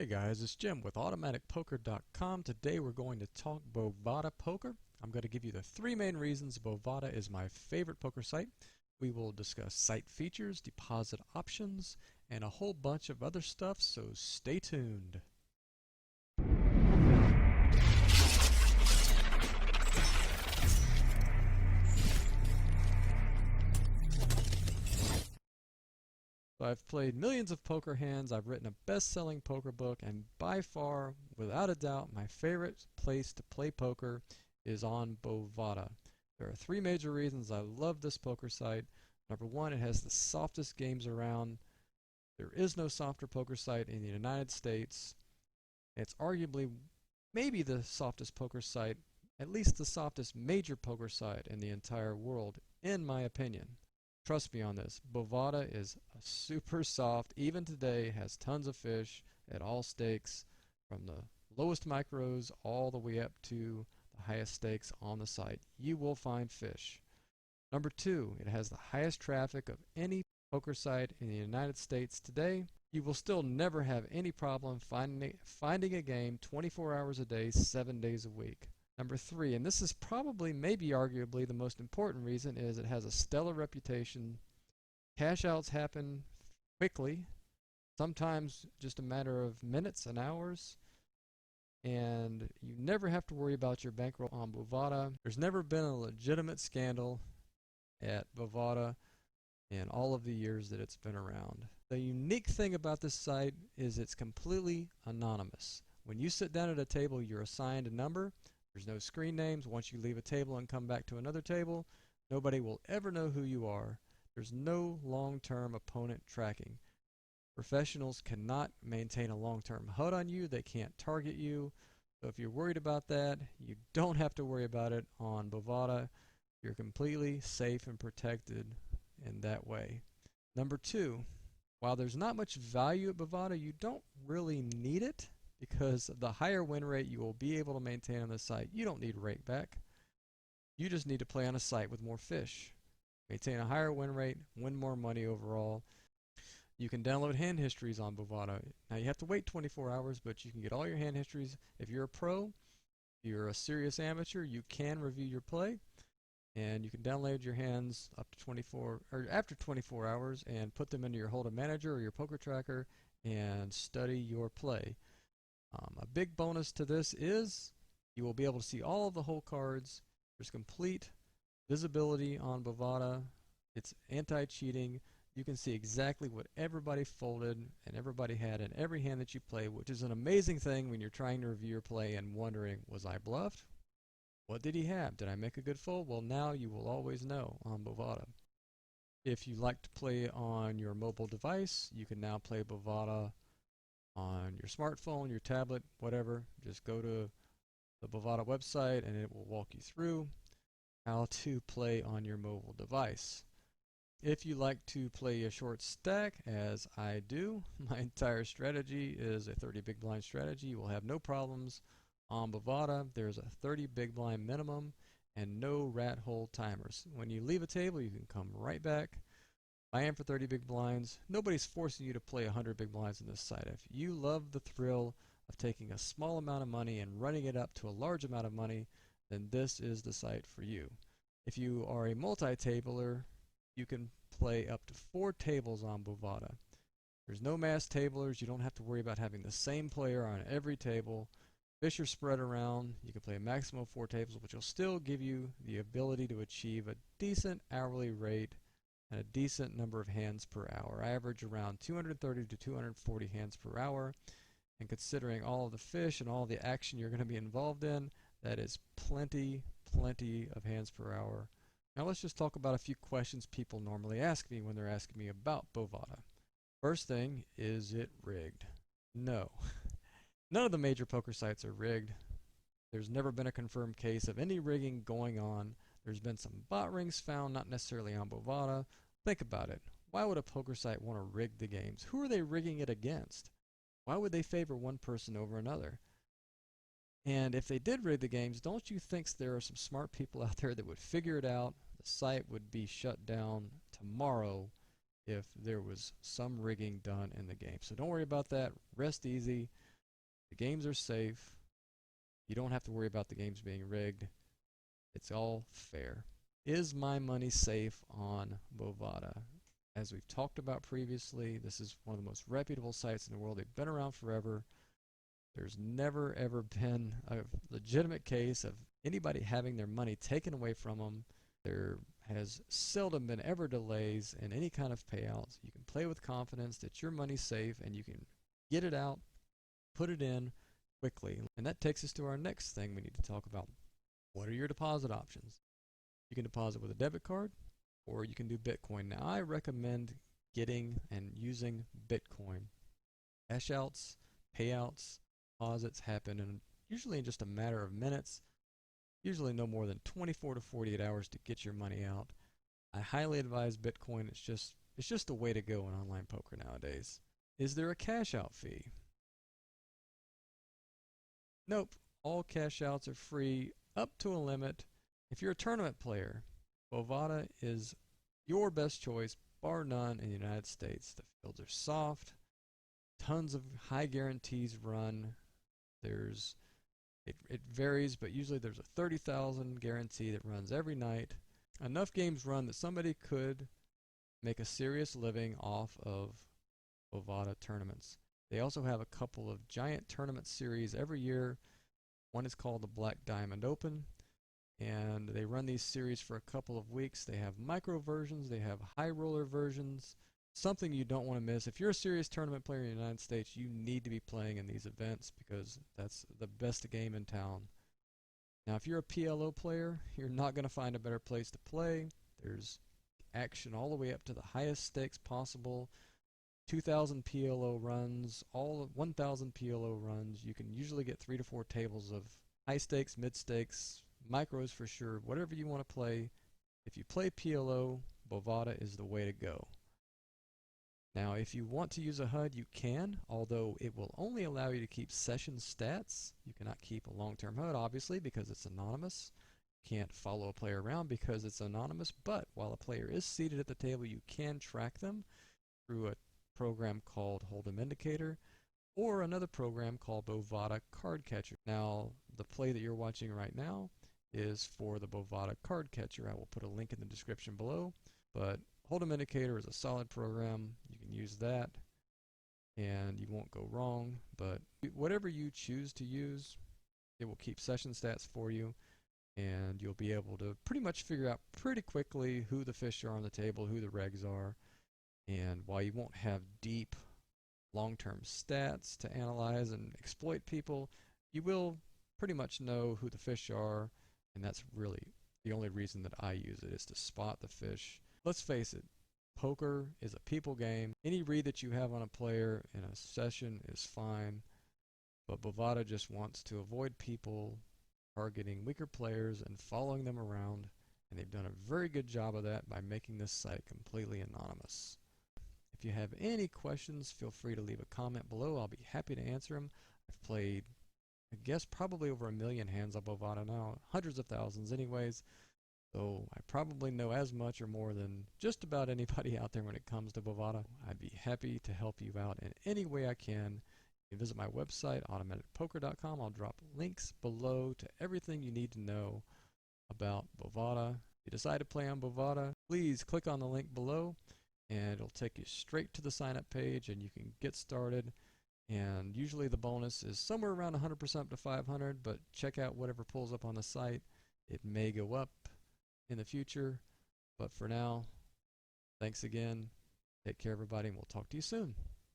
Hey guys, it's Jim with automaticpoker.com. Today we're going to talk Bovada poker. I'm going to give you the three main reasons Bovada is my favorite poker site. We will discuss site features, deposit options, and a whole bunch of other stuff, so stay tuned. So I've played millions of poker hands, I've written a best-selling poker book, and by far, without a doubt, my favorite place to play poker is on Bovada. There are three major reasons I love this poker site. Number one, it has the softest games around. There is no softer poker site in the United States. It's arguably maybe the softest poker site, at least the softest major poker site in the entire world, in my opinion. Trust me on this. Bovada is super soft. Even today, has tons of fish at all stakes, from the lowest micros all the way up to the highest stakes on the site. You will find fish. Number two, it has the highest traffic of any poker site in the United States today. You will still never have any problem finding a game 24 hours a day, 7 days a week. Number three, and this is probably, maybe arguably, the most important reason, is it has a stellar reputation. Cash outs happen quickly, sometimes just a matter of minutes and hours, and you never have to worry about your bankroll on Bovada. There's never been a legitimate scandal at Bovada in all of the years that it's been around. The unique thing about this site is it's completely anonymous. When you sit down at a table, you're assigned a number. There's no screen names. Once you leave a table and come back to another table, nobody will ever know who you are. There's no long-term opponent tracking. Professionals cannot maintain a long-term HUD on you. They can't target you. So if you're worried about that, you don't have to worry about it on Bovada. You're completely safe and protected in that way. Number two, while there's not much value at Bovada, you don't really need it, because of the higher win rate you will be able to maintain on the site. You don't need rakeback. You just need to play on a site with more fish. Maintain a higher win rate, win more money overall. You can download hand histories on Bovada. Now you have to wait 24 hours, but you can get all your hand histories. If you're a pro, if you're a serious amateur, you can review your play, and you can download your hands up to 24 or after 24 hours and put them into your Hold'em Manager or your poker tracker and study your play. A big bonus to this is you will be able to see all of the hole cards. There's complete visibility on Bovada. It's anti-cheating. You can see exactly what everybody folded and everybody had in every hand that you play, which is an amazing thing when you're trying to review your play and wondering, was I bluffed? What did he have? Did I make a good fold? Well, now you will always know on Bovada. If you like to play on your mobile device, you can now play Bovada on your smartphone, your tablet, whatever. Just go to the Bovada website and it will walk you through how to play on your mobile device. If you like to play a short stack, as I do, my entire strategy is a 30 big blind strategy. You will have no problems on Bovada. There's a 30 big blind minimum and no rat hole timers. When you leave a table, you can come right back. I am for 30 big blinds. Nobody's forcing you to play 100 big blinds in this site. If you love the thrill of taking a small amount of money and running it up to a large amount of money, then this is the site for you. If you are a multi-tabler, you can play up to 4 tables on Bovada. There's no mass tablers. You don't have to worry about having the same player on every table. Fish are spread around. You can play a maximum of 4 tables, which will still give you the ability to achieve a decent hourly rate and a decent number of hands per hour. I average around 230 to 240 hands per hour, and considering all of the fish and all the action you're going to be involved in, that is plenty of hands per hour. Now let's just talk about a few questions people normally ask me when they're asking me about Bovada. First thing, is it rigged? No. None of the major poker sites are rigged. There's never been a confirmed case of any rigging going on. There's been some bot rings found, not necessarily on Bovada. Think about it. Why would a poker site want to rig the games? Who are they rigging it against? Why would they favor one person over another? And if they did rig the games, don't you think there are some smart people out there that would figure it out? The site would be shut down tomorrow if there was some rigging done in the game. So don't worry about that. Rest easy. The games are safe. You don't have to worry about the games being rigged. It's all fair. Is my money safe on Bovada? As we've talked about previously, this is one of the most reputable sites in the world. They've been around forever. There's never ever been a legitimate case of anybody having their money taken away from them. There has seldom been ever delays in any kind of payouts. You can play with confidence that your money's safe and you can get it out, put it in quickly. And that takes us to our next thing we need to talk about. What are your deposit options? You can deposit with a debit card or you can do Bitcoin. Now I recommend getting and using Bitcoin. Cash outs, payouts, deposits happen usually in just a matter of minutes, usually no more than 24 to 48 hours to get your money out. I highly advise Bitcoin. It's just a way to go in online poker nowadays. Is there a cash out fee? Nope. All cash outs are free up to a limit. If you're a tournament player, Bovada is your best choice, bar none, in the United States. The fields are soft, tons of high guarantees run. It varies, but usually there's a 30,000 guarantee that runs every night. Enough games run that somebody could make a serious living off of Bovada tournaments. They also have a couple of giant tournament series every year. One is called the Black Diamond Open, and they run these series for a couple of weeks. They have micro versions, they have high roller versions, something you don't want to miss. If you're a serious tournament player in the United States, you need to be playing in these events because that's the best game in town. Now, if you're a PLO player, you're not going to find a better place to play. There's action all the way up to the highest stakes possible. 2,000 PLO runs, all of 1,000 PLO runs. You can usually get 3 to 4 tables of high stakes, mid stakes, micros for sure, whatever you want to play. If you play PLO, Bovada is the way to go. Now, if you want to use a HUD, you can, although it will only allow you to keep session stats. You cannot keep a long-term HUD, obviously, because it's anonymous. You can't follow a player around because it's anonymous, but while a player is seated at the table, you can track them through a program called Hold'em Indicator or another program called Bovada Card Catcher. Now, the play that you're watching right now is for the Bovada Card Catcher. I will put a link in the description below, but Hold'em Indicator is a solid program. You can use that and you won't go wrong, but whatever you choose to use, it will keep session stats for you and you'll be able to pretty much figure out pretty quickly who the fish are on the table, who the regs are, and while you won't have deep long-term stats to analyze and exploit people, you will pretty much know who the fish are, and that's really the only reason that I use it, is to spot the fish. Let's face it, poker is a people game. Any read that you have on a player in a session is fine, but Bovada just wants to avoid people targeting weaker players and following them around, and they've done a very good job of that by making this site completely anonymous. If you have any questions, feel free to leave a comment below. I'll be happy to answer them. I've played, I guess, probably over 1 million hands on Bovada now, hundreds of thousands anyways. So I probably know as much or more than just about anybody out there when it comes to Bovada. I'd be happy to help you out in any way I can. You can visit my website, automaticpoker.com. I'll drop links below to everything you need to know about Bovada. If you decide to play on Bovada, please click on the link below and it'll take you straight to the sign up page and you can get started. And usually the bonus is somewhere around 100% up to 500, but check out whatever pulls up on the site. It may go up in the future, but for now, thanks again. Take care, everybody, and we'll talk to you soon.